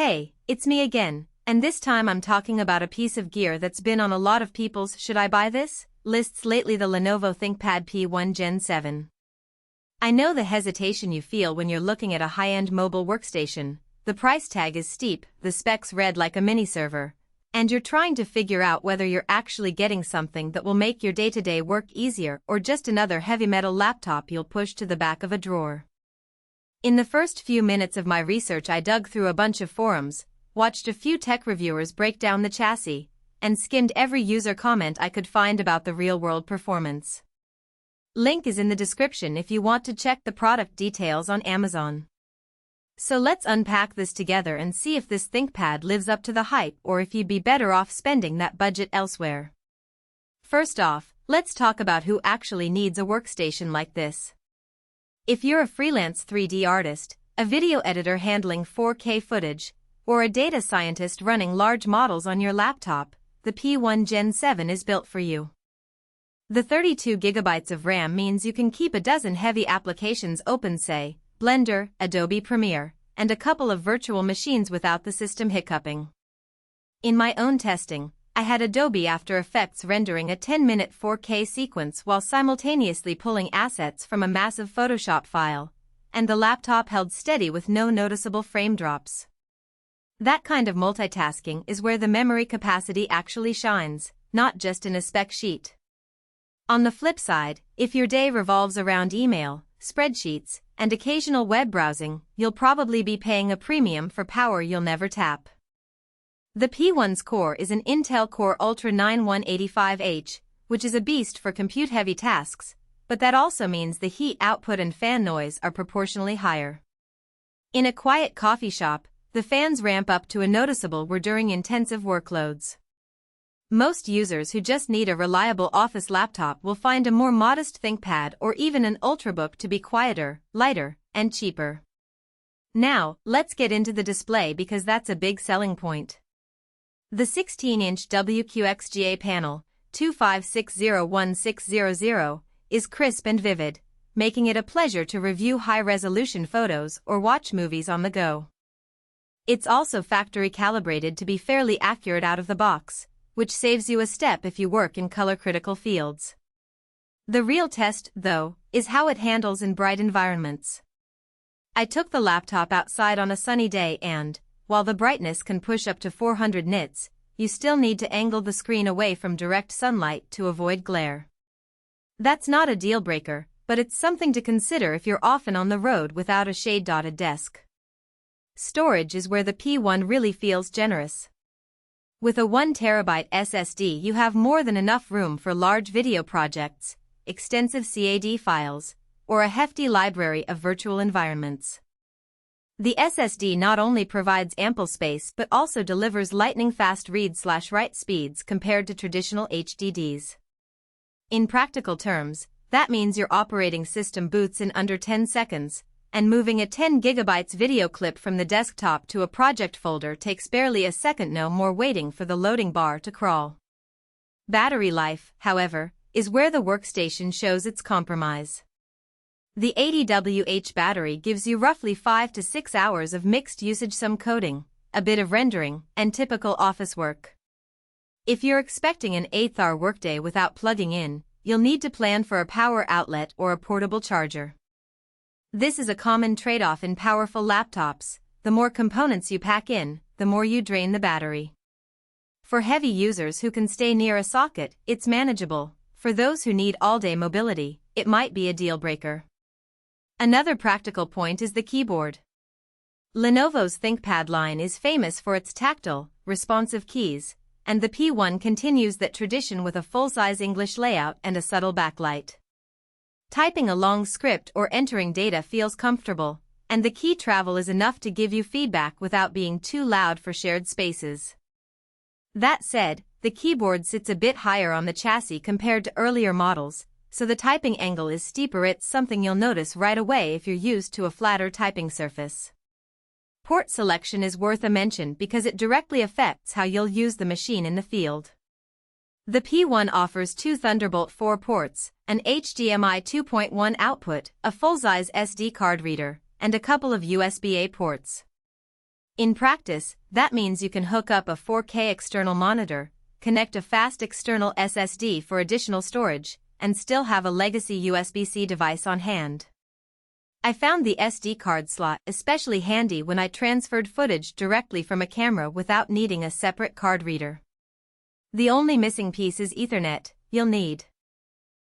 Hey, it's me again, and this time I'm talking about a piece of gear that's been on a lot of people's "should I buy this?" lists lately, the Lenovo ThinkPad P1 Gen 7. I know the hesitation you feel when you're looking at a high-end mobile workstation. The price tag is steep, the specs read like a mini server, and you're trying to figure out whether you're actually getting something that will make your day-to-day work easier or just another heavy metal laptop you'll push to the back of a drawer. In the first few minutes of my research, I dug through a bunch of forums, watched a few tech reviewers break down the chassis, and skimmed every user comment I could find about the real-world performance. Link is in the description if you want to check the product details on Amazon. So let's unpack this together and see if this ThinkPad lives up to the hype or if you'd be better off spending that budget elsewhere. First off, let's talk about who actually needs a workstation like this. If you're a freelance 3D artist, a video editor handling 4K footage, or a data scientist running large models on your laptop, the P1 Gen 7 is built for you. The 32GB of RAM means you can keep a dozen heavy applications open, say Blender, Adobe Premiere, and a couple of virtual machines without the system hiccuping. In my own testing, I had Adobe After Effects rendering a 10-minute 4K sequence while simultaneously pulling assets from a massive Photoshop file, and the laptop held steady with no noticeable frame drops. That kind of multitasking is where the memory capacity actually shines, not just in a spec sheet. On the flip side, if your day revolves around email, spreadsheets, and occasional web browsing, you'll probably be paying a premium for power you'll never tap. The P1's core is an Intel Core Ultra 9 185H, which is a beast for compute-heavy tasks, but that also means the heat output and fan noise are proportionally higher. In a quiet coffee shop, the fans ramp up to a noticeable whir during intensive workloads. Most users who just need a reliable office laptop will find a more modest ThinkPad or even an Ultrabook to be quieter, lighter, and cheaper. Now, let's get into the display because that's a big selling point. The 16-inch WQXGA panel, 25601600, is crisp and vivid, making it a pleasure to review high-resolution photos or watch movies on the go. It's also factory calibrated to be fairly accurate out of the box, which saves you a step if you work in color-critical fields. The real test, though, is how it handles in bright environments. I took the laptop outside on a sunny day and, while the brightness can push up to 400 nits, you still need to angle the screen away from direct sunlight to avoid glare. That's not a deal-breaker, but it's something to consider if you're often on the road without a shade-dotted desk. Storage is where the P1 really feels generous. With a 1TB SSD, you have more than enough room for large video projects, extensive CAD files, or a hefty library of virtual environments. The SSD not only provides ample space but also delivers lightning-fast read/write speeds compared to traditional HDDs. In practical terms, that means your operating system boots in under 10 seconds, and moving a 10GB video clip from the desktop to a project folder takes barely a second, no more waiting for the loading bar to crawl. Battery life, however, is where the workstation shows its compromise. The 80Wh battery gives you roughly 5 to 6 hours of mixed usage, some coding, a bit of rendering, and typical office work. If you're expecting an 8-hour workday without plugging in, you'll need to plan for a power outlet or a portable charger. This is a common trade-off in powerful laptops. The more components you pack in, the more you drain the battery. For heavy users who can stay near a socket, it's manageable. For those who need all-day mobility, it might be a deal-breaker. Another practical point is the keyboard. Lenovo's ThinkPad line is famous for its tactile, responsive keys, and the P1 continues that tradition with a full-size English layout and a subtle backlight. Typing a long script or entering data feels comfortable, and the key travel is enough to give you feedback without being too loud for shared spaces. That said, the keyboard sits a bit higher on the chassis compared to earlier models, so the typing angle is steeper. It's something you'll notice right away if you're used to a flatter typing surface. Port selection is worth a mention because it directly affects how you'll use the machine in the field. The P1 offers 2 Thunderbolt 4 ports, an HDMI 2.1 output, a full-size SD card reader, and a couple of USB-A ports. In practice, that means you can hook up a 4K external monitor, connect a fast external SSD for additional storage, and still have a legacy USB-C device on hand. I found the SD card slot especially handy when I transferred footage directly from a camera without needing a separate card reader. The only missing piece is Ethernet. You'll need